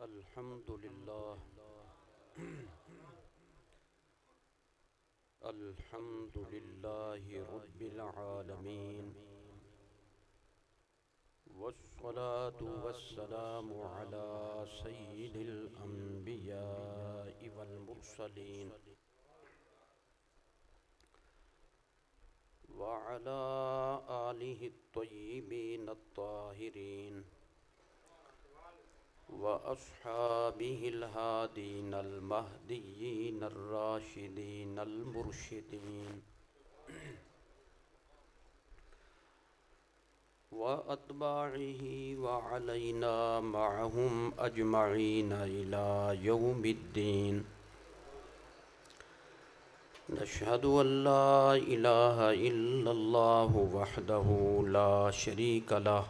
الحمد لله الحمد لله رب العالمين، والصلاة والسلام على سيد الأنبياء والمرسلين، وعلى آله الطيبين الطاهرين، وأصحابه الهادين المهديين الراشدين المرشدين، وأتباعه وعلينا معهم أجمعين إلى يوم الدين. نشهد أن لا إله إلا الله وحده لا شريك له،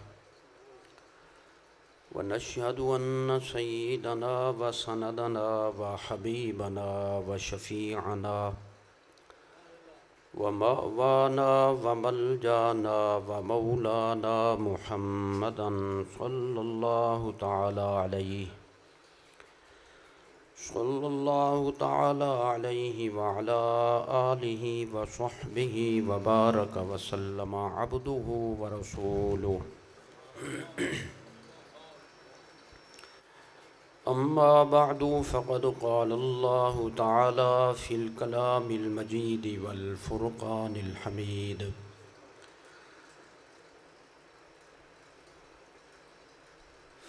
ونشهد أن سيدنا وسندنا وحبيبنا وشفيعنا ومأوانا وملجانا ومولانا محمدا صلى الله تعالى عليه وعلى آله وصحبه وبارك وسلم عبده ورسوله. أما بعد فقد قال الله تعالى في الكلام المجيد والفرقان الحميد: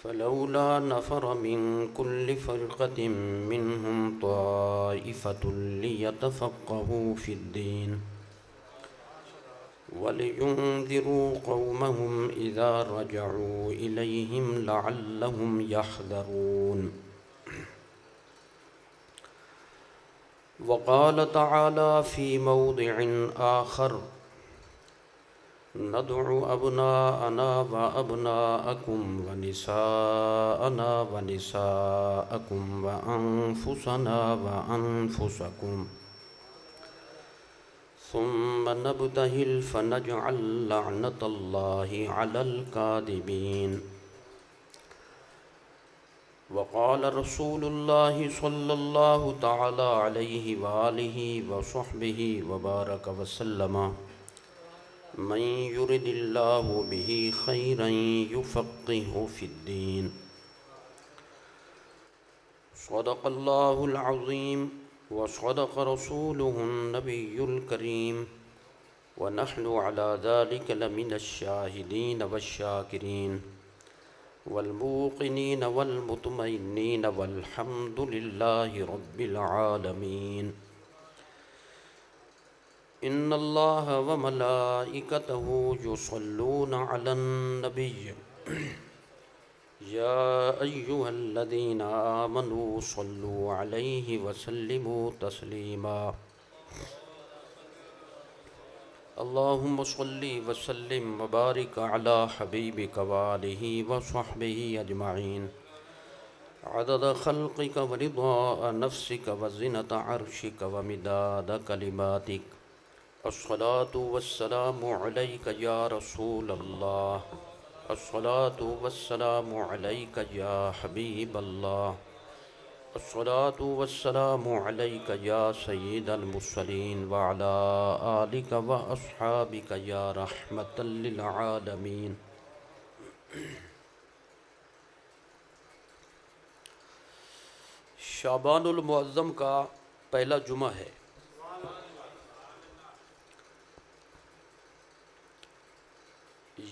فلولا نفر من كل فرقة منهم طائفة ليتفقهوا في الدين ولينذروا قومهم إذا رجعوا إليهم لعلهم يحذرون. وقال تعالى في موضع آخر: ندعو أبناءنا وأبناءكم ونساءنا ونساءكم وأنفسنا وأنفسكم ثم نبتهل فنجعل لعنة الله على الكاذبين. وقال رسول الله صلى الله تعالى عليه وآله وصحبه وبارك وسلم: من يرد الله به خيرا يفقهه في الدين. صدق الله العظيم وصدق رسوله النبي الكريم، ونحن على ذلك لمن الشاهدين والشاكرين والموقنين والمطمئنين، والحمد لله رب العالمين. إن الله وملائكته يصلون على النبي يا أيها الذين آمنوا صلوا عليه وسلموا تسليما. اللهم صل وسلم وبارك على حبيبك وآله وصحبه أجمعين عدد خلقك ورضاء نفسك وزنة عرشك ومداد كلماتك. الصلاة والسلام عليك يا رسول الله، الصلاة والسلام عليك يا حبيب الله، الصلاة والسلام عليك يا سيد المرسلين، وعلى آلك وأصحابك يا رحمة للعالمين. شعبان المعظم کا پہلا جمعہ ہے۔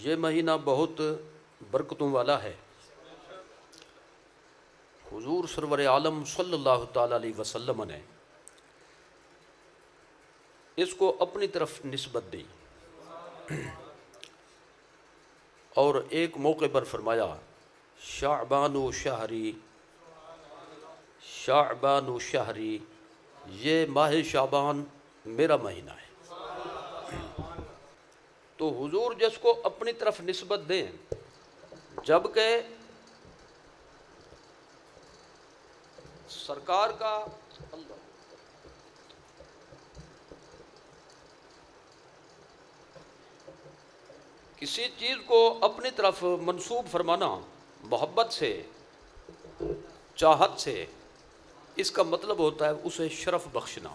یہ مہینہ بہت برکتوں والا ہے۔ حضور سرور عالم صلی اللہ تعالیٰ علیہ وسلم نے اس کو اپنی طرف نسبت دی اور ایک موقع پر فرمایا: شعبان شہری، شعبان شہری، یہ ماہ شعبان میرا مہینہ ہے۔ تو حضور جس کو اپنی طرف نسبت دیں، جبکہ سرکار کا کسی چیز کو اپنی طرف منسوب فرمانا محبت سے چاہت سے، اس کا مطلب ہوتا ہے اسے شرف بخشنا۔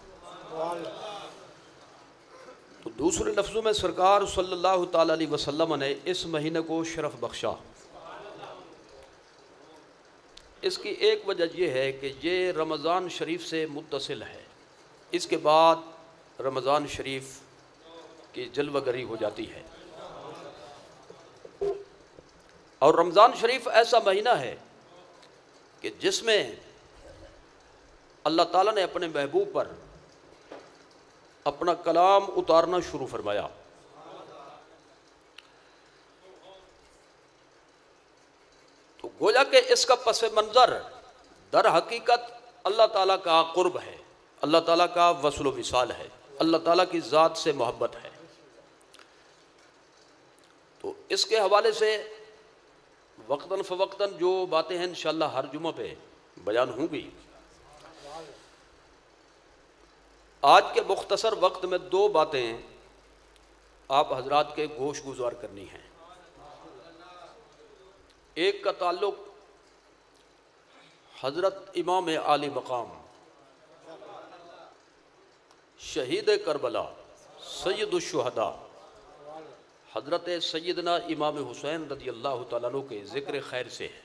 تو دوسرے لفظوں میں سرکار صلی اللہ تعالیٰ علیہ وسلم نے اس مہینے کو شرف بخشا۔ اس کی ایک وجہ یہ ہے کہ یہ رمضان شریف سے متصل ہے، اس کے بعد رمضان شریف کی جلوہ گری ہو جاتی ہے، اور رمضان شریف ایسا مہینہ ہے کہ جس میں اللہ تعالیٰ نے اپنے محبوب پر اپنا کلام اتارنا شروع فرمایا۔ تو گویا کہ اس کا پس منظر در حقیقت اللہ تعالیٰ کا قرب ہے، اللہ تعالیٰ کا وصل و وصال ہے، اللہ تعالیٰ کی ذات سے محبت ہے۔ تو اس کے حوالے سے وقتاً فوقتاً جو باتیں ہیں انشاءاللہ ہر جمعہ پہ بیان ہوں گی۔ آج کے مختصر وقت میں دو باتیں آپ حضرات کے گوش گزار کرنی ہیں۔ ایک کا تعلق حضرت امام عالی مقام شہید کربلا سید الشہداء حضرت سیدنا امام حسین رضی اللہ تعالیٰ عنہ کے ذکر خیر سے ہے،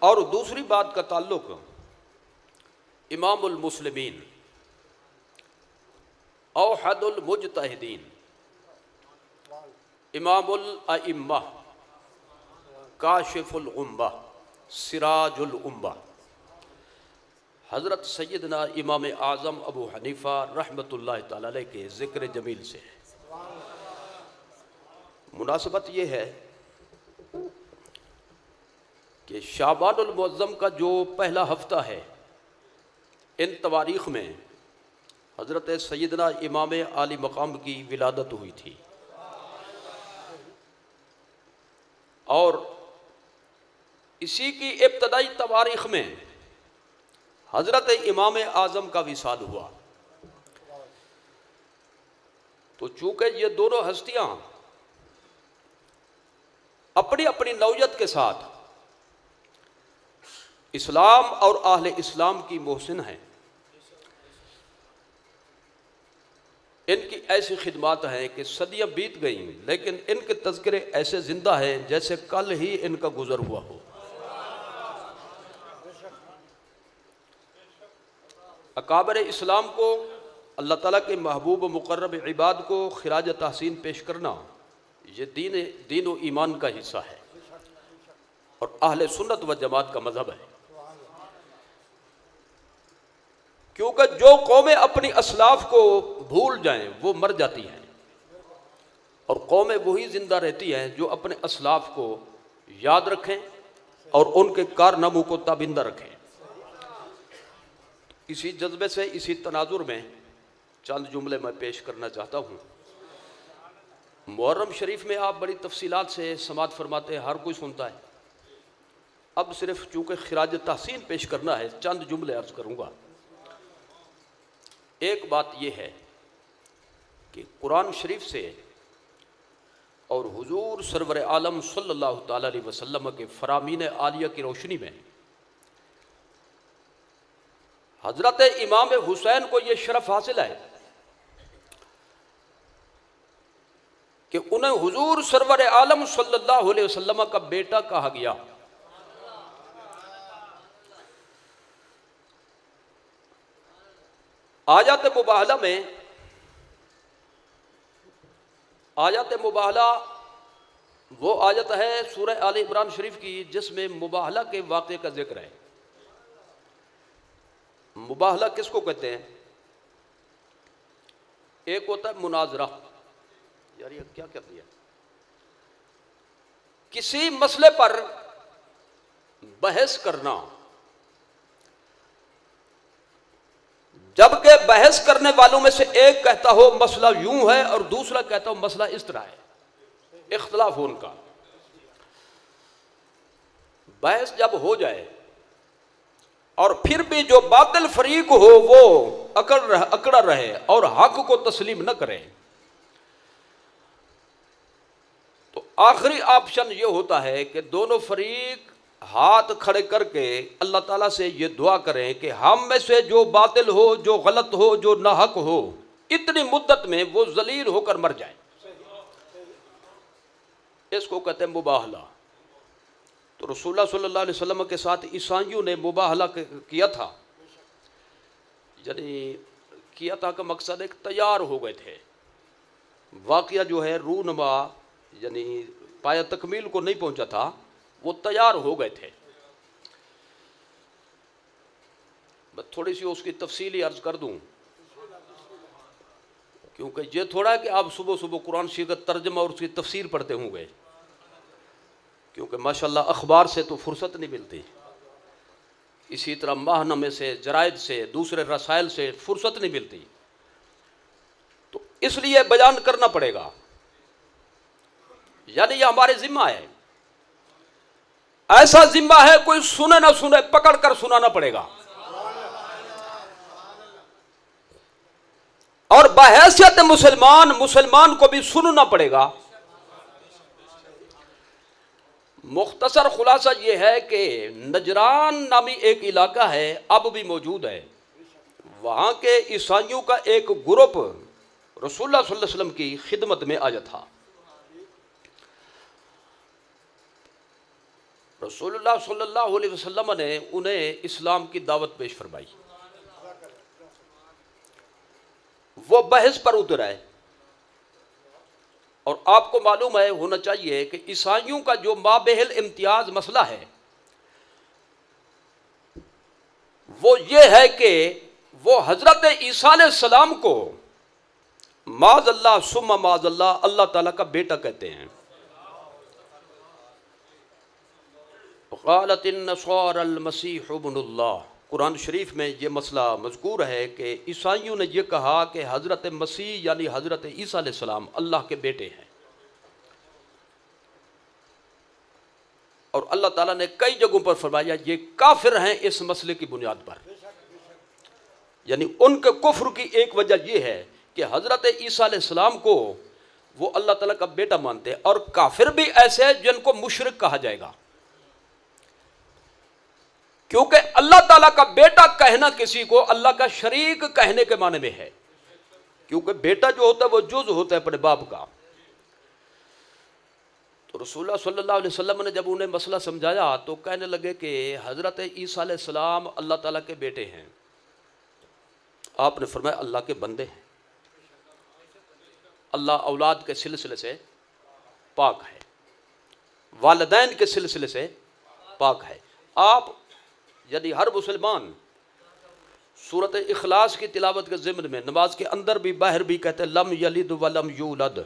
اور دوسری بات کا تعلق امام المسلمین اوحد المجتہدین امام الائمہ کاشف الغمہ سراج الامہ حضرت سیدنا امام اعظم ابو حنیفہ رحمۃ اللہ تعالی علیہ کے ذکر جمیل سے ہے۔ مناسبت یہ ہے کہ شعبان المعظم کا جو پہلا ہفتہ ہے، ان تواریخ میں حضرت سیدنا امام عالی مقام کی ولادت ہوئی تھی، اور اسی کی ابتدائی تواریخ میں حضرت امام اعظم کا وصال ہوا۔ تو چونکہ یہ دونوں ہستیاں اپنی اپنی نوعیت کے ساتھ اسلام اور اہل اسلام کی محسن ہیں، ان کی ایسی خدمات ہیں کہ صدیاں بیت گئیں لیکن ان کے تذکرے ایسے زندہ ہیں جیسے کل ہی ان کا گزر ہوا ہو۔ اکابر اسلام کو، اللہ تعالیٰ کے محبوب و مقرب عباد کو خراج تحسین پیش کرنا یہ دین و ایمان کا حصہ ہے اور اہل سنت و جماعت کا مذہب ہے، کیونکہ جو قومیں اپنی اسلاف کو بھول جائیں وہ مر جاتی ہیں، اور قومیں وہی زندہ رہتی ہیں جو اپنے اسلاف کو یاد رکھیں اور ان کے کارناموں کو تابندہ رکھیں۔ اسی جذبے سے، اسی تناظر میں چند جملے میں پیش کرنا چاہتا ہوں۔ محرم شریف میں آپ بڑی تفصیلات سے سماعت فرماتے ہیں، ہر کوئی سنتا ہے۔ اب صرف چونکہ خراج تحسین پیش کرنا ہے، چند جملے عرض کروں گا۔ ایک بات یہ ہے کہ قرآن شریف سے اور حضور سرور عالم صلی اللہ تعالی علیہ وسلم کے فرامین عالیہ کی روشنی میں حضرت امام حسین کو یہ شرف حاصل ہے کہ انہیں حضور سرور عالم صلی اللہ علیہ وسلم کا بیٹا کہا گیا۔ آیات مباہلہ وہ آیت ہے سورہ آل عمران شریف کی جس میں مباہلہ کے واقعے کا ذکر ہے۔ مباہلہ کس کو کہتے ہیں؟ ایک ہوتا ہے مناظرہ، یار یہ کیا کر دیا، کسی مسئلے پر بحث کرنا، جبکہ بحث کرنے والوں میں سے ایک کہتا ہو مسئلہ یوں ہے اور دوسرا کہتا ہو مسئلہ اس طرح ہے، اختلاف ہو ان کا۔ بحث جب ہو جائے اور پھر بھی جو باطل فریق ہو وہ اکڑا رہے اور حق کو تسلیم نہ کرے، تو آخری آپشن یہ ہوتا ہے کہ دونوں فریق ہاتھ کھڑے کر کے اللہ تعالیٰ سے یہ دعا کریں کہ ہم میں سے جو باطل ہو، جو غلط ہو، جو ناحق ہو، اتنی مدت میں وہ ذلیل ہو کر مر جائے۔ اس کو کہتے ہیں مباہلہ۔ تو رسول اللہ صلی اللہ علیہ وسلم کے ساتھ عیسائیوں نے مباہلہ کیا تھا، یعنی کیا تھا کا مقصد ایک تیار ہو گئے تھے۔ واقعہ جو ہے رونما یعنی پایا تکمیل کو نہیں پہنچا تھا، وہ تیار ہو گئے تھے۔ میں تھوڑی سی اس کی تفصیلی عرض کر دوں، کیونکہ یہ تھوڑا ہے کہ آپ صبح صبح قرآن شریف کا ترجمہ اور اس کی تفسیر پڑھتے ہوں گے، کیونکہ ماشاءاللہ اخبار سے تو فرصت نہیں ملتی، اسی طرح ماہنامے سے، جرائد سے، دوسرے رسائل سے فرصت نہیں ملتی، تو اس لیے بیان کرنا پڑے گا۔ یعنی یہ ہمارے ذمہ ہے، ایسا ذمہ ہے کوئی سنے نہ سنے پکڑ کر سنانا پڑے گا، اور بحیثیت مسلمان کو بھی سننا پڑے گا۔ مختصر خلاصہ یہ ہے کہ نجران نامی ایک علاقہ ہے، اب بھی موجود ہے، وہاں کے عیسائیوں کا ایک گروپ رسول اللہ صلی اللہ علیہ وسلم کی خدمت میں آیا تھا۔ رسول اللہ صلی اللہ علیہ وسلم نے انہیں اسلام کی دعوت پیش فرمائی، وہ بحث پر اتر آئے، اور آپ کو معلوم ہے، ہونا چاہیے کہ عیسائیوں کا جو مابہل امتیاز مسئلہ ہے وہ یہ ہے کہ وہ حضرت عیسیٰ علیہ السلام کو معاذ اللہ ثم معاذ اللہ اللہ تعالیٰ کا بیٹا کہتے ہیں۔ قالت النصارى المسیح ابن اللہ، قرآن شریف میں یہ مسئلہ مذکور ہے کہ عیسائیوں نے یہ کہا کہ حضرت مسیح یعنی حضرت عیسیٰ علیہ السلام اللہ کے بیٹے ہیں، اور اللہ تعالیٰ نے کئی جگہوں پر فرمایا یہ کافر ہیں اس مسئلے کی بنیاد پر، یعنی ان کے کفر کی ایک وجہ یہ ہے کہ حضرت عیسیٰ علیہ السلام کو وہ اللہ تعالیٰ کا بیٹا مانتے ہیں، اور کافر بھی ایسے ہیں جن کو مشرک کہا جائے گا، کیونکہ اللہ تعالیٰ کا بیٹا کہنا کسی کو اللہ کا شریک کہنے کے معنی میں ہے، کیونکہ بیٹا جو ہوتا ہے وہ جز ہوتا ہے اپنے باپ کا۔ تو رسول اللہ صلی اللہ علیہ وسلم نے جب انہیں مسئلہ سمجھایا تو کہنے لگے کہ حضرت عیسیٰ علیہ السلام اللہ تعالیٰ کے بیٹے ہیں۔ آپ نے فرمایا اللہ کے بندے ہیں، اللہ اولاد کے سلسلے سے پاک ہے، والدین کے سلسلے سے پاک ہے۔ آپ یعنی ہر مسلمان سورۃ اخلاص کی تلاوت کے ضمن میں نماز کے اندر بھی باہر بھی کہتے ہیں لم یلد ولم یولد،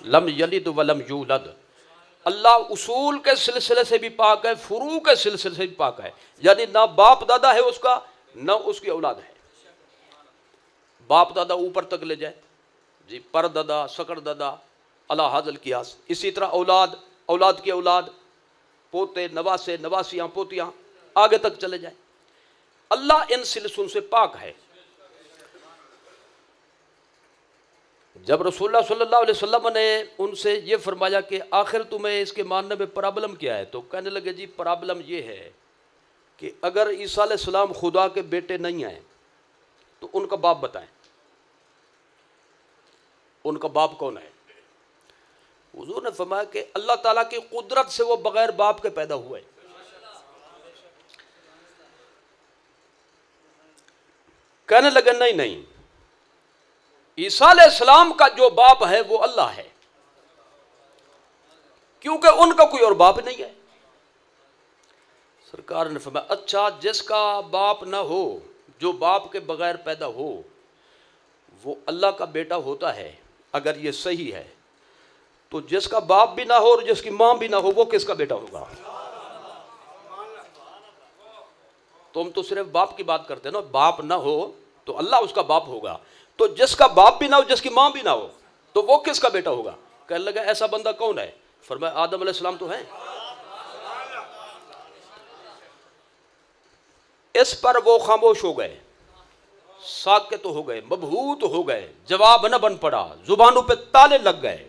لم یلد ولم یولد۔ اللہ اصول کے سلسلے سے بھی پاک ہے، فروع کے سلسلے سے بھی پاک ہے، یعنی نہ باپ دادا ہے اس کا، نہ اس کی اولاد ہے۔ باپ دادا اوپر تک لے جائے جی، پر دادا، سکڑ دادا، علی حاضل قیاس، اسی طرح اولاد، اولاد کی اولاد، پوتے، نواسے، نواسیاں، پوتیاں، آگے تک چلے جائیں، اللہ ان سلسلوں سے پاک ہے۔ جب رسول اللہ صلی اللہ علیہ وسلم نے ان سے یہ فرمایا کہ آخر تمہیں اس کے ماننے میں پرابلم کیا ہے، تو کہنے لگے جی پرابلم یہ ہے کہ اگر عیسیٰ علیہ السلام خدا کے بیٹے نہیں ہیں تو ان کا باپ بتائیں، ان کا باپ کون ہے؟ حضور نے فرمایا کہ اللہ تعالیٰ کی قدرت سے وہ بغیر باپ کے پیدا ہوئے۔ کہنے لگے نہیں، عیسیٰ علیہ السلام کا جو باپ ہے وہ اللہ ہے، کیونکہ ان کا کوئی اور باپ نہیں ہے۔ سرکار نے فرمایا اچھا، جس کا باپ نہ ہو، جو باپ کے بغیر پیدا ہو، وہ اللہ کا بیٹا ہوتا ہے۔ اگر یہ صحیح ہے تو جس کا باپ بھی نہ ہو اور جس کی ماں بھی نہ ہو وہ کس کا بیٹا ہوگا؟ تم تو صرف باپ کی بات کرتے ہیں نا، باپ نہ ہو تو اللہ اس کا باپ ہوگا، تو جس کا باپ بھی نہ ہو، جس کی ماں بھی نہ ہو، تو وہ کس کا بیٹا ہوگا؟ کہنے لگا ایسا بندہ کون ہے؟ فرمایا آدم علیہ السلام تو ہے۔ اس پر وہ خاموش ہو گئے، ساکت ہو گئے، مبہوت ہو گئے، جواب نہ بن پڑا، زبانوں پہ تالے لگ گئے۔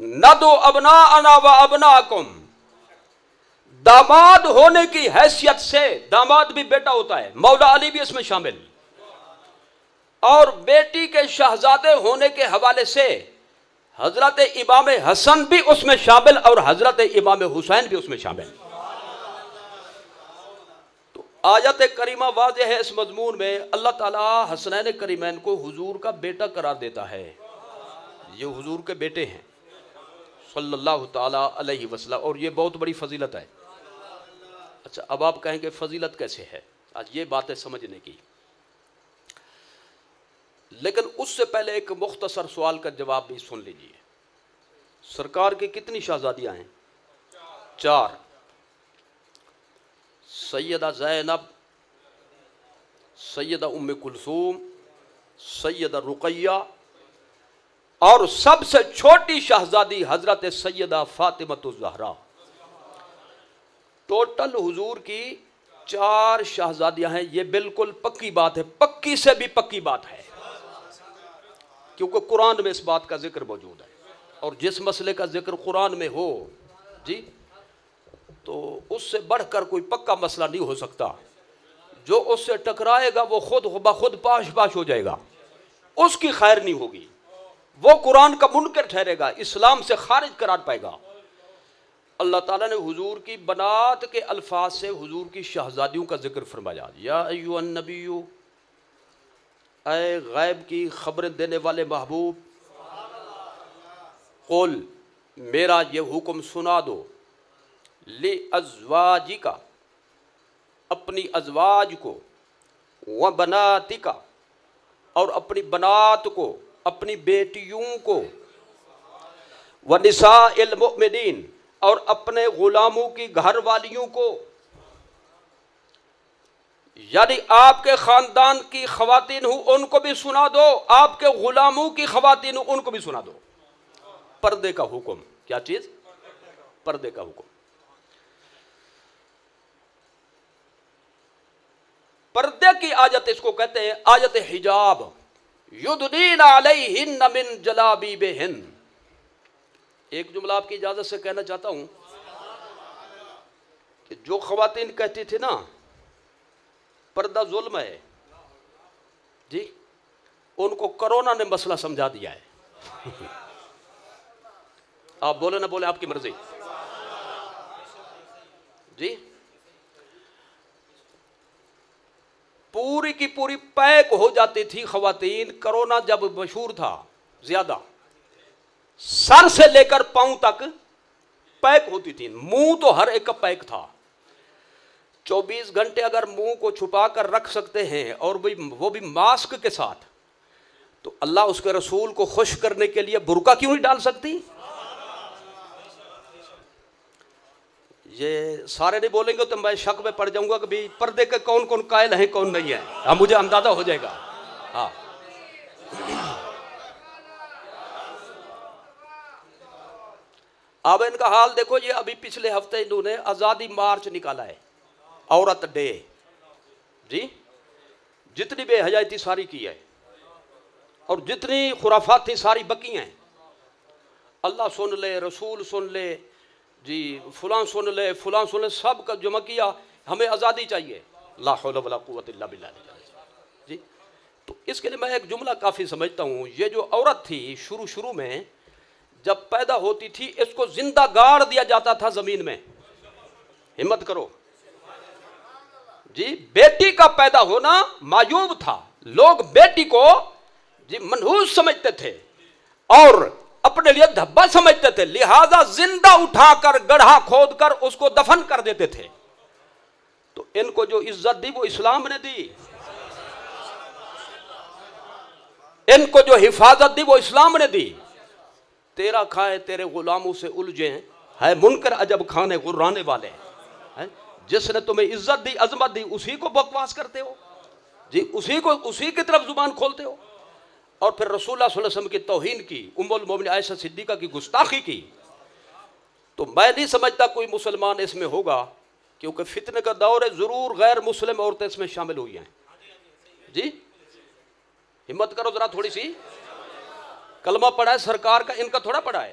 ندو ابناءنا و ابناکم، داماد ہونے کی حیثیت سے، داماد بھی بیٹا ہوتا ہے، مولا علی بھی اس میں شامل، اور بیٹی کے شہزادے ہونے کے حوالے سے حضرت امام حسن بھی اس میں شامل اور حضرت امام حسین بھی اس میں شامل۔ تو آیت کریمہ واضح ہے اس مضمون میں، اللہ تعالیٰ حسنین کریمین کو حضور کا بیٹا قرار دیتا ہے، یہ حضور کے بیٹے ہیں صلی اللہ تعالیٰ علیہ وسلم، اور یہ بہت بڑی فضیلت ہے۔ اچھا، اب آپ کہیں گے فضیلت کیسے ہے، آج یہ باتیں سمجھنے کی، لیکن اس سے پہلے ایک مختصر سوال کا جواب بھی سن لیجئے۔ سرکار کی کتنی شہزادیاں ہیں؟ 4، سیدہ زینب، سیدہ ام کلثوم، سیدہ رقیہ، اور سب سے چھوٹی شہزادی حضرت سیدہ فاطمہ الزہرا۔ ٹوٹل حضور کی 4 شہزادیاں ہیں، یہ بالکل پکی بات ہے، پکی سے بھی پکی بات ہے، کیونکہ قرآن میں اس بات کا ذکر موجود ہے، اور جس مسئلے کا ذکر قرآن میں ہو جی تو اس سے بڑھ کر کوئی پکا مسئلہ نہیں ہو سکتا، جو اس سے ٹکرائے گا وہ خود بخود پاش پاش ہو جائے گا، اس کی خیر نہیں ہوگی، وہ قرآن کا منکر ٹھہرے گا، اسلام سے خارج قرار پائے گا۔ اللہ تعالیٰ نے حضور کی بنات کے الفاظ سے حضور کی شہزادیوں کا ذکر فرمایا، یا ایھا النبی، اے غیب کی خبریں دینے والے محبوب، قل، میرا یہ حکم سنا دو، لِأَزْوَاجِكَ، اپنی ازواج کو، وَبَنَاتِكَ، اور اپنی بنات کو، اپنی بیٹیوں کو، وَنِسَاءِ الْمُؤْمِنِينَ، اور اپنے غلاموں کی گھر والیوں کو، یعنی آپ کے خاندان کی خواتین ہوں ان کو بھی سنا دو، آپ کے غلاموں کی خواتین ہوں ان کو بھی سنا دو۔ پردے کا حکم، کیا چیز؟ پردے کا حکم۔ پردے کی آیت اس کو کہتے ہیں آیت حجاب، یدنین علیہن من جلابیبہن۔ ایک جملہ آپ کی اجازت سے کہنا چاہتا ہوں کہ جو خواتین کہتی تھی نا پردہ ظلم ہے جی، ان کو کرونا نے مسئلہ سمجھا دیا ہے۔ آپ بولے نہ بولے آپ کی مرضی جی، پوری کی پوری پیک ہو جاتی تھی خواتین، کرونا جب مشہور تھا زیادہ، سر سے لے کر پاؤں تک پیک ہوتی تھی، منہ تو ہر ایک کا پیک تھا۔ 24 گھنٹے اگر منہ کو چھپا کر رکھ سکتے ہیں اور وہ بھی ماسک کے ساتھ، تو اللہ اس کے رسول کو خوش کرنے کے لیے برقع کیوں نہیں ڈال سکتی؟ یہ سارے نہیں بولیں گے تو میں شک میں پڑ جاؤں گا کہ بھی پردے کے کون کون قائل ہیں کون نہیں ہے، اب مجھے اندازہ ہو جائے گا۔ ہاں، اب ان کا حال دیکھو، یہ ابھی پچھلے ہفتے انہوں نے آزادی مارچ نکالا ہے، عورت ڈے جی، جتنی بے حیائی تھی ساری کی ہے، اور جتنی خرافات تھی ساری بکی ہیں۔ اللہ سن لے، رسول سن لے جی، فلاں سن لے، فلاں سن لے، سب کا جمع کیا، ہمیں آزادی چاہیے، لا حول ولا قوت الا باللہ جی۔ تو اس کے لیے میں ایک جملہ کافی سمجھتا ہوں، یہ جو عورت تھی شروع میں جب پیدا ہوتی تھی اس کو زندہ گاڑ دیا جاتا تھا زمین میں، ہمت کرو جی، بیٹی کا پیدا ہونا معیوب تھا، لوگ بیٹی کو جی منحوس سمجھتے تھے اور اپنے لیے دھبا سمجھتے تھے، لہذا زندہ اٹھا کر گڑھا کھود کر اس کو دفن کر دیتے تھے۔ تو ان کو جو عزت دی وہ اسلام نے دی، ان کو جو حفاظت دی وہ اسلام نے دی۔ تیرا کھائے تیرے غلاموں سے الجھیں، ہے منکر عجب کھانے غرانے والے، جس نے تمہیں عزت دی عظمت دی اسی کو بکواس کرتے ہو جی، اسی کی طرف زبان کھولتے ہو، اور پھر رسول اللہ صلی اللہ علیہ وسلم کی توہین کی، ام المومنین عائشہ صدیقہ کی گستاخی کی۔ تو میں نہیں سمجھتا کوئی مسلمان اس میں ہوگا، کیونکہ فتنے کا دور ہے، ضرور غیر مسلم عورتیں اس میں شامل ہوئی ہیں جی، ہمت کرو ذرا تھوڑی سی، کلمہ پڑھا ہے سرکار کا، ان کا تھوڑا پڑھا ہے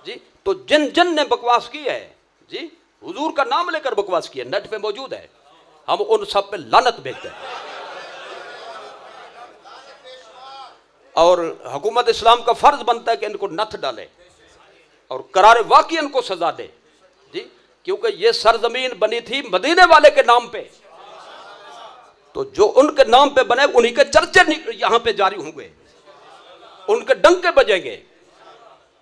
جی تو جن نے بکواس کی ہے جی، حضور کا نام لے کر بکواس کی ہے، نیٹ پہ موجود ہے، ہم ان سب پہ لعنت بھیجتے ہیں، اور حکومت اسلام کا فرض بنتا ہے کہ ان کو نتھ ڈالے اور قرار واقعی ان کو سزا دے جی، کیونکہ یہ سرزمین بنی تھی مدینے والے کے نام پہ، تو جو ان کے نام پہ بنے انہی کے چرچے یہاں پہ جاری ہوں گے، ان کے ڈنکے بجیں گے،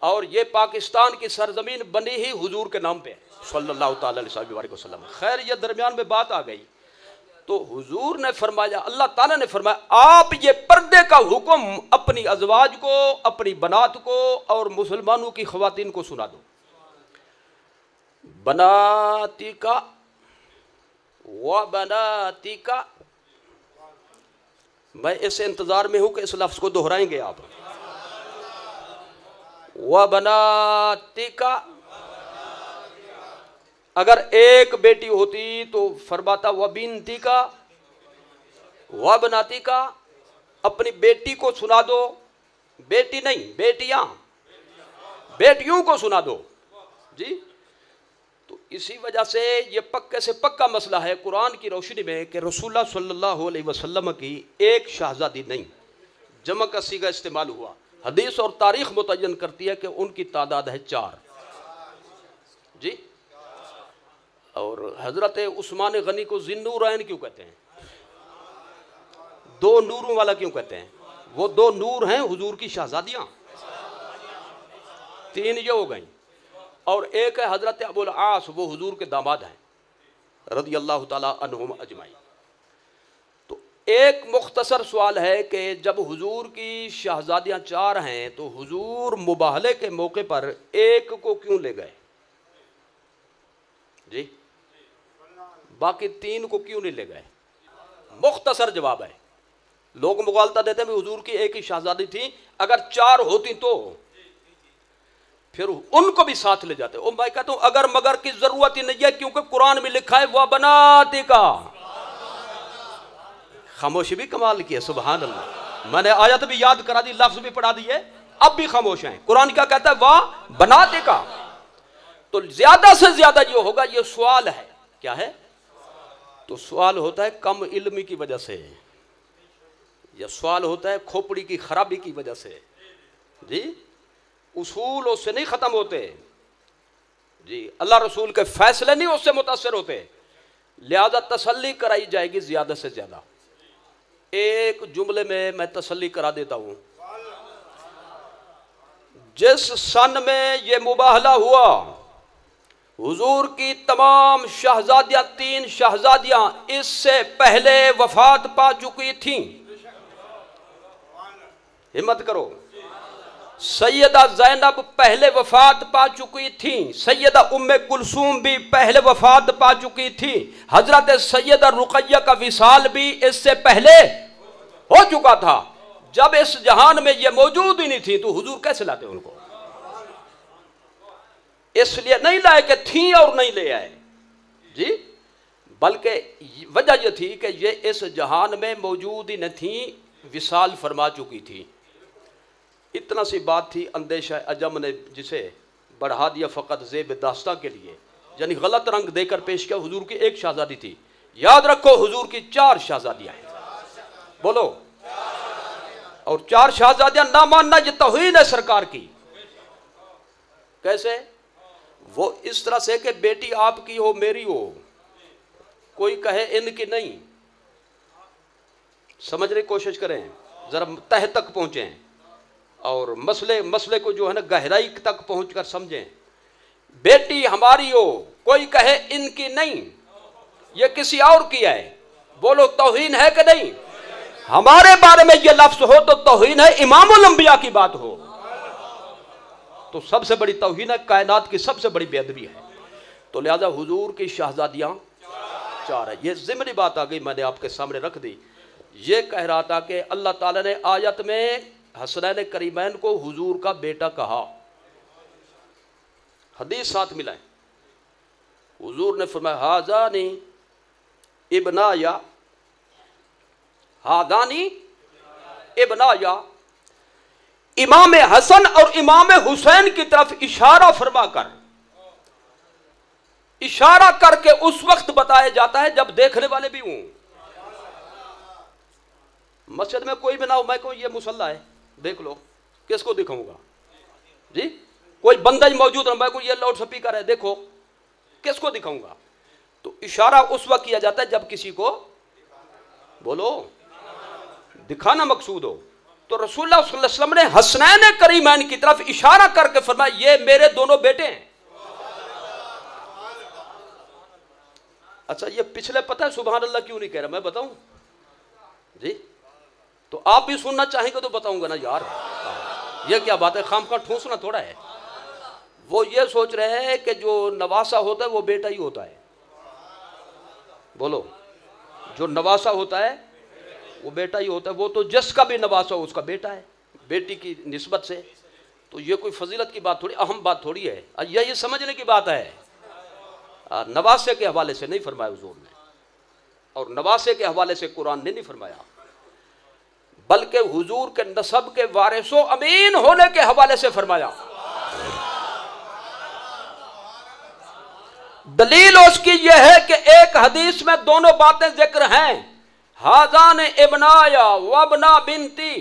اور یہ پاکستان کی سرزمین بنی ہی حضور کے نام پہ صلی اللہ تعالی علیہ وسلم۔ خیر یہ درمیان میں بات آ گئی تو حضور نے فرمایا، اللہ تعالیٰ نے فرمایا آپ یہ پردے کا حکم اپنی ازواج کو، اپنی بنات کو اور مسلمانوں کی خواتین کو سنا دو۔ بناتی کا و بناتی کا، میں اس انتظار میں ہوں کہ اس لفظ کو دہرائیں گے آپ، و بناتی کا، اگر ایک بیٹی ہوتی تو فرماتا و بنتی کا، و بناتی کا، اپنی بیٹی کو سنا دو، بیٹی نہیں بیٹیاں، بیٹیوں کو سنا دو جی۔ تو اسی وجہ سے یہ پکے سے پکا مسئلہ ہے قرآن کی روشنی میں کہ رسول اللہ صلی اللہ علیہ وسلم کی ایک شہزادی نہیں، جمع کا صیغہ استعمال ہوا، حدیث اور تاریخ متعین کرتی ہے کہ ان کی تعداد ہے 4 جی۔ اور حضرت عثمان غنی کو ذی النورین کیوں کہتے ہیں؟ 2 نوروں والا کیوں کہتے ہیں؟ وہ 2 نور ہیں حضور کی شہزادیاں، 3 یہ ہو گئیں، اور ایک ہے حضرت ابو العاص، وہ حضور کے داماد ہیں رضی اللہ تعالیٰ عنہم اجمعین۔ تو ایک مختصر سوال ہے کہ جب حضور کی شہزادیاں 4 ہیں تو حضور مباہلے کے موقع پر ایک کو کیوں لے گئے جی، باقی 3 کو کیوں نہیں لے گئے؟ مختصر جواب ہے، لوگ مغالطہ دیتے ہیں حضور کی ایک ہی شہزادی تھی، اگر 4 ہوتی تو پھر ان کو بھی ساتھ لے جاتے۔ میں کہتا ہوں اگر مگر کی ضرورت ہی نہیں ہے، کیونکہ قرآن میں لکھا ہے وہ بناتی کا۔ خاموشی بھی کمال کی ہے، سبحان اللہ، میں نے آیت بھی یاد کرا دی، لفظ بھی پڑھا دیے، اب بھی خاموش ہیں۔ قرآن کیا کہتا ہے؟ وہ بناتی کا۔ تو زیادہ سے زیادہ یہ ہوگا، یہ سوال ہے، کیا ہے؟ تو سوال ہوتا ہے کم علمی کی وجہ سے، یہ سوال ہوتا ہے کھوپڑی کی خرابی کی وجہ سے جی، اصول اس سے نہیں ختم ہوتے جی، اللہ رسول کے فیصلے نہیں اس سے متاثر ہوتے، لہذا تسلی کرائی جائے گی زیادہ سے زیادہ۔ ایک جملے میں تسلی کرا دیتا ہوں، جس سن میں یہ مباہلہ ہوا حضور کی تمام شہزادیاں، 3 شہزادیاں اس سے پہلے وفات پا چکی تھیں، ہمت کرو، سیدہ زینب پہلے وفات پا چکی تھیں، سیدہ ام کلثوم بھی پہلے وفات پا چکی تھی، حضرت سیدہ رقیہ کا وصال بھی اس سے پہلے ہو چکا تھا۔ جب اس جہان میں یہ موجود ہی نہیں تھی تو حضور کیسے لاتے ان کو؟ اس لیے نہیں لائے کہ تھیں اور نہیں لے آئے جی، بلکہ وجہ یہ تھی کہ یہ اس جہان میں موجود ہی نہ تھیں، وصال فرما چکی تھی۔ اتنا سی بات تھی، اندیشہ عجم نے جسے بڑھا دیا فقط زیب داستاں کے لیے، یعنی غلط رنگ دے کر پیش کیا۔ حضور کی ایک شہزادی تھی، یاد رکھو حضور کی 4 شہزادیاں ہیں، بولو، اور 4 شہزادیاں نہ ماننا یہ توہین ہے سرکار کی۔ کیسے؟ وہ اس طرح سے کہ بیٹی آپ کی ہو میری ہو، کوئی کہے ان کی نہیں۔ سمجھنے کی کوشش کریں، ذرا تہ تک پہنچیں اور مسئلے کو جو ہے نا گہرائی تک پہنچ کر سمجھیں۔ بیٹی ہماری ہو، کوئی کہے ان کی نہیں، یہ کسی اور کی ہے، بولو توہین ہے کہ نہیں؟ ہمارے بارے میں یہ لفظ ہو تو توہین ہے، امام الانبیاء کی بات ہو تو سب سے بڑی توہین ہے، کائنات کی سب سے بڑی بے ادبی ہے۔ تو لہذا حضور کی شہزادیاں 4 ہیں۔ یہ ضمنی بات آ گئی، میں نے آپ کے سامنے رکھ دی۔ یہ کہہ رہا تھا کہ اللہ تعالیٰ نے آیت میں حسنین کریمین کو حضور کا بیٹا کہا، حدیث ساتھ ملائیں، حضور نے فرمایا ہاذانی ابنایا، ہاذانی ابنایا، امام حسن اور امام حسین کی طرف اشارہ فرما کر کے اس وقت بتایا جاتا ہے جب دیکھنے والے بھی ہوں. مسجد میں کوئی بھی نہ ہو، میں کو یہ مصلی ہے دیکھ لو، کس کو دکھاؤں گا جی؟ کوئی بندہ موجود ہے، میں کو یہ لاؤڈ سپیکر ہے دیکھو، کس کو دکھاؤں گا؟ تو اشارہ اس وقت کیا جاتا ہے جب کسی کو بولو دکھانا مقصود ہو. تو رسول اللہ صلی اللہ علیہ وسلم نے حسنین کریمین کی طرف اشارہ کر کے فرمایا یہ میرے دونوں بیٹے ہیں. اچھا یہ پچھلے پتہ ہے سبحان اللہ کیوں نہیں کہہ رہا، میں بتاؤں جی؟ تو آپ بھی سننا چاہیں گے تو بتاؤں گا نا یار. یہ کیا بات ہے، خام خواہ ٹھوسنا تھوڑا ہے. وہ یہ سوچ رہے ہیں کہ جو نواسا ہوتا ہے وہ بیٹا ہی ہوتا ہے. بولو، جو نواسا ہوتا ہے وہ بیٹا ہی ہوتا ہے. وہ تو جس کا بھی نواسا ہو اس کا بیٹا ہے بیٹی کی نسبت سے. تو یہ کوئی فضیلت کی بات تھوڑی، اہم بات تھوڑی ہے، یہ سمجھنے کی بات ہے. نواسے کے حوالے سے نہیں فرمایا حضور نے، اور نواسے کے حوالے سے قرآن نے نہیں فرمایا، بلکہ حضور کے نسب کے وارث و امین ہونے کے حوالے سے فرمایا. دلیل اس کی یہ ہے کہ ایک حدیث میں دونوں باتیں ذکر ہیں، ہذان ابنایا وابنا بنتی،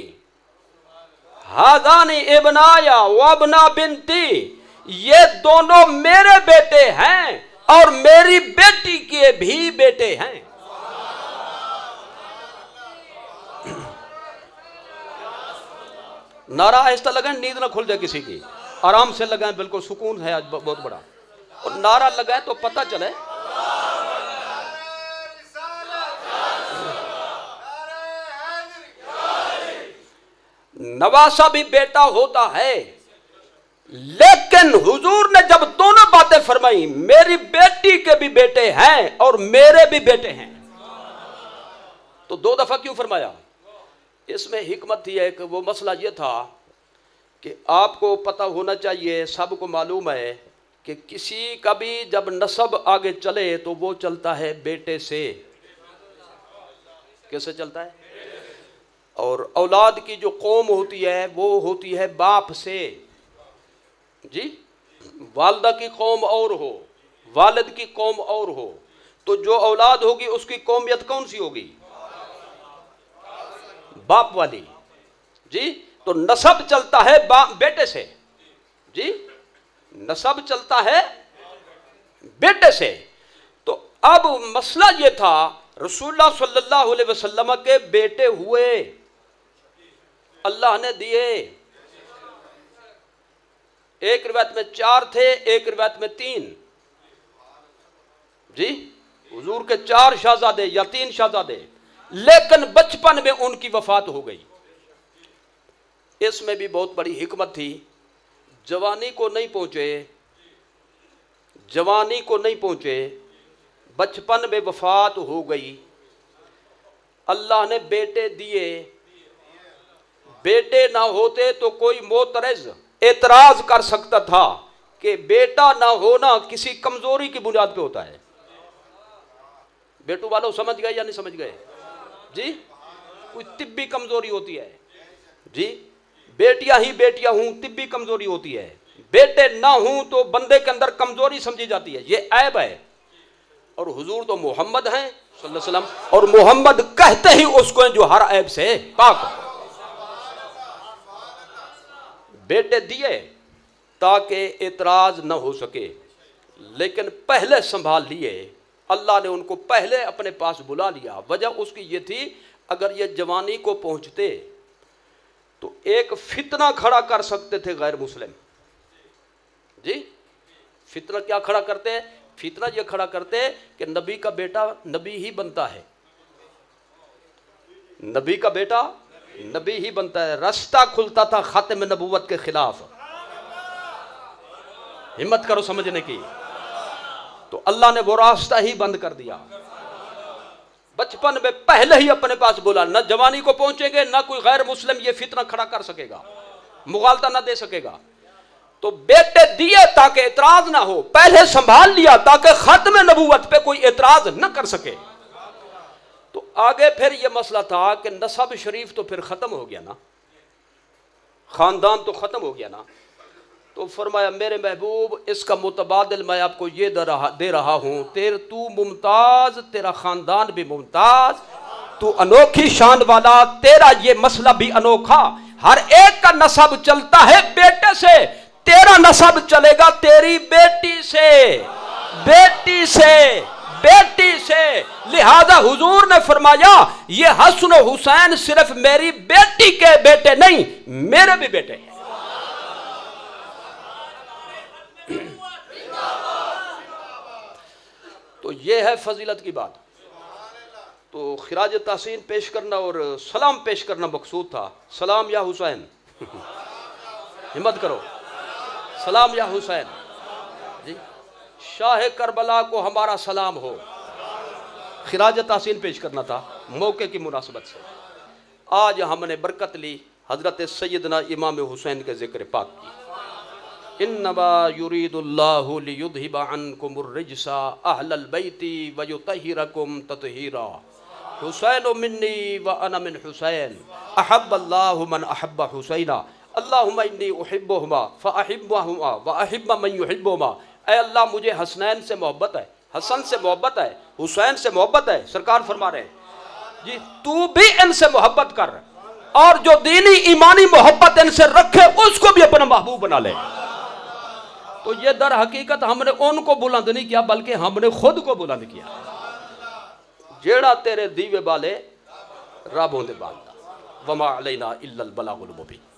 ہذان ابنایا وابنا بنتی، یہ دونوں میرے بیٹے ہیں اور میری بیٹی کے بھی بیٹے ہیں. نعرہ آہستہ لگائیں، نیند نہ کھل جائے کسی کی، آرام سے لگائیں، بالکل سکون ہے آج بہت بڑا. اور نعرہ لگائیں تو پتہ چلے. نواسا بھی بیٹا ہوتا ہے، لیکن حضور نے جب دونوں باتیں فرمائی، میری بیٹی کے بھی بیٹے ہیں اور میرے بھی بیٹے ہیں، تو دو دفعہ کیوں فرمایا؟ اس میں حکمت تھی ایک، وہ مسئلہ یہ تھا کہ آپ کو پتہ ہونا چاہیے، سب کو معلوم ہے کہ کسی کا بھی جب نسب آگے چلے تو وہ چلتا ہے بیٹے سے. کیسے چلتا ہے؟ اور اولاد کی جو قوم ہوتی ہے وہ ہوتی ہے باپ سے جی. والدہ کی قوم اور ہو، والد کی قوم اور ہو، تو جو اولاد ہوگی اس کی قومیت کون سی ہوگی؟ باپ والی جی. تو نسب چلتا ہے بیٹے سے جی، نسب چلتا ہے بیٹے سے. تو اب مسئلہ یہ تھا، رسول اللہ صلی اللہ علیہ وسلم کے بیٹے ہوئے، اللہ نے دیے. ایک روایت میں 4 تھے، ایک روایت میں 3 جی. حضور کے 4 شہزادے یا 3 شہزادے، لیکن بچپن میں ان کی وفات ہو گئی. اس میں بھی بہت بڑی حکمت تھی. جوانی کو نہیں پہنچے، بچپن میں وفات ہو گئی. اللہ نے بیٹے دیے. بیٹے نہ ہوتے تو کوئی معترض اعتراض کر سکتا تھا کہ بیٹا نہ ہونا کسی کمزوری کی بنیاد پہ ہوتا ہے. بیٹو والوں سمجھ گئے یا نہیں سمجھ گئے جی؟ کوئی طبی کمزوری ہوتی ہے جی، بیٹیاں ہی بیٹیاں ہوں طبی کمزوری ہوتی ہے، بیٹے نہ ہوں تو بندے کے اندر کمزوری سمجھی جاتی ہے، یہ عیب ہے. اور حضور تو محمد ہیں صلی اللہ علیہ وسلم، اور محمد کہتے ہی اس کو ہیں جو ہر عیب سے پاک. بیٹے دیے تاکہ اعتراض نہ ہو سکے، لیکن پہلے سنبھال لیے. اللہ نے ان کو پہلے اپنے پاس بلا لیا. وجہ اس کی یہ تھی، اگر یہ جوانی کو پہنچتے تو ایک فتنہ کھڑا کر سکتے تھے غیر مسلم جی. فتنہ کیا کھڑا کرتے؟ فتنہ یہ کھڑا کرتے کہ نبی کا بیٹا نبی ہی بنتا ہے، نبی کا بیٹا نبی ہی بنتا ہے. راستہ کھلتا تھا ختم نبوت کے خلاف. ہمت کرو سمجھنے کی. تو اللہ نے وہ راستہ ہی بند کر دیا. بچپن میں پہلے ہی اپنے پاس بولا، نہ جوانی کو پہنچیں گے نہ کوئی غیر مسلم یہ فتنہ کھڑا کر سکے گا، مغالطہ نہ دے سکے گا. تو بیٹے دیے تاکہ اعتراض نہ ہو، پہلے سنبھال لیا تاکہ ختم نبوت پہ کوئی اعتراض نہ کر سکے. تو آگے پھر یہ مسئلہ تھا کہ نسب شریف تو پھر ختم ہو گیا نا، خاندان تو ختم ہو گیا نا. تو فرمایا میرے محبوب اس کا متبادل میں آپ کو یہ دے رہا ہوں، تو ممتاز، تیرا خاندان بھی ممتاز، تو انوکھی شان والا، تیرا یہ مسئلہ بھی انوکھا. ہر ایک کا نسب چلتا ہے بیٹے سے، تیرا نسب چلے گا تیری بیٹی سے، بیٹی سے، بیٹی سے. لہذا حضور نے فرمایا یہ حسن و حسین صرف میری بیٹی کے بیٹے نہیں، میرے بھی بیٹے ہیں. تو یہ ہے فضیلت کی بات. تو خراج تحسین پیش کرنا اور سلام پیش کرنا مقصود تھا. سلام یا حسین، ہمت کرو، سلام یا حسین. جی شاہ کربلا کو ہمارا سلام ہو. خراج تحسین پیش کرنا تھا موقع کی مناسبت سے. آج ہم نے برکت لی حضرت سیدنا امام حسین کے ذکر پاک کی. انما یرید اللہ لیذھب عنکم الرجس اہل البیت ویطہرکم تطہیرا. حسین منی وانا من حسین، احب اللہ من احب حسینا، اللہم انی احبہما فاحبہما واحب من یحبہما. اے اللہ مجھے حسنین سے محبت ہے، حسن سے محبت ہے، حسین سے محبت ہے. سرکار فرما رہے ہیں جی تو بھی ان سے محبت کر، اور جو دینی ایمانی محبت ان سے رکھے اس کو بھی اپنا محبوب بنا لے. تو یہ در حقیقت ہم نے ان کو بلند نہیں کیا بلکہ ہم نے خود کو بلند کیا. جیڑا تیرے دیوے بالے رب ہوندے بالدا، وما علینا الا البلاغ المبین.